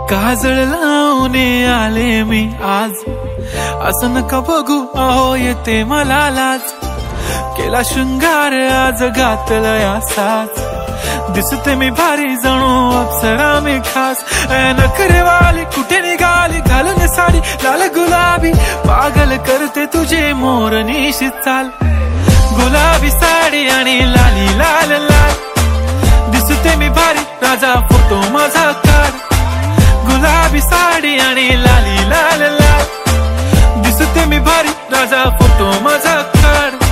काजळ लावून आले मी आज, असं नका बघू अहो येते मला लाज। केला शृंगार आज घातला साज, दिसते मी भारी जणू अप्सरा मी खास। नखरेवाली कुठे निघाली घालून साडी लाल गुलाबी, पागल करते तुझे मोरनीशी चाल। गुलाबी साडी आणि लाली लाल लाल, दिसते मी भारी राजा फोटो माझा काढ। गुलाबी साडी आणि लाली लाल लाल, दिसते मी भारी राजा फोटो माझा काढ।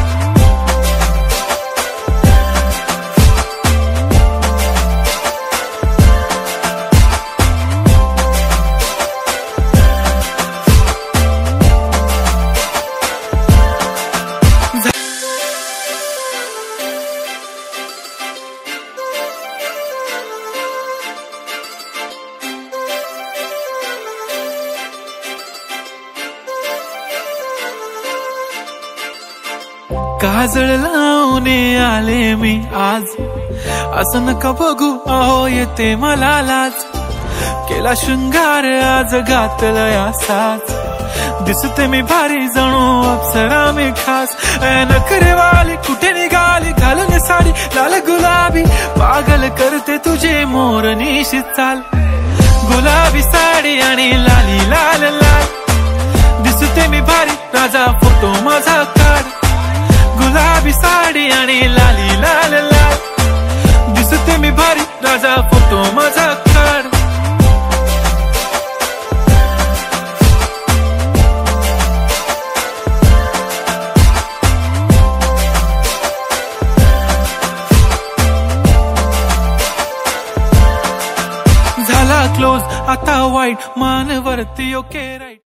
काजळ लावून आले मी आज, असं नका बघू अहो येते मला लाज। केला शृंगार आज घातला साज, दिसते मी भारी जणू अप्सरा मी खास। नखरेवाली कुठे निघाली घालून साडी लाल गुलाबी, पागल करते तुझे मोरनीशी चाल। गुलाबी साडी आणि लाली लाल लाल, दिसते मी भारी राजा फोटो माझा काढ। गुलाबी साडी आणि लाली लाल लाल, दिसते मी भारी राजा फोटो माझा काढ। झाला क्लोज आता वाईट मान वरती ओके राईट।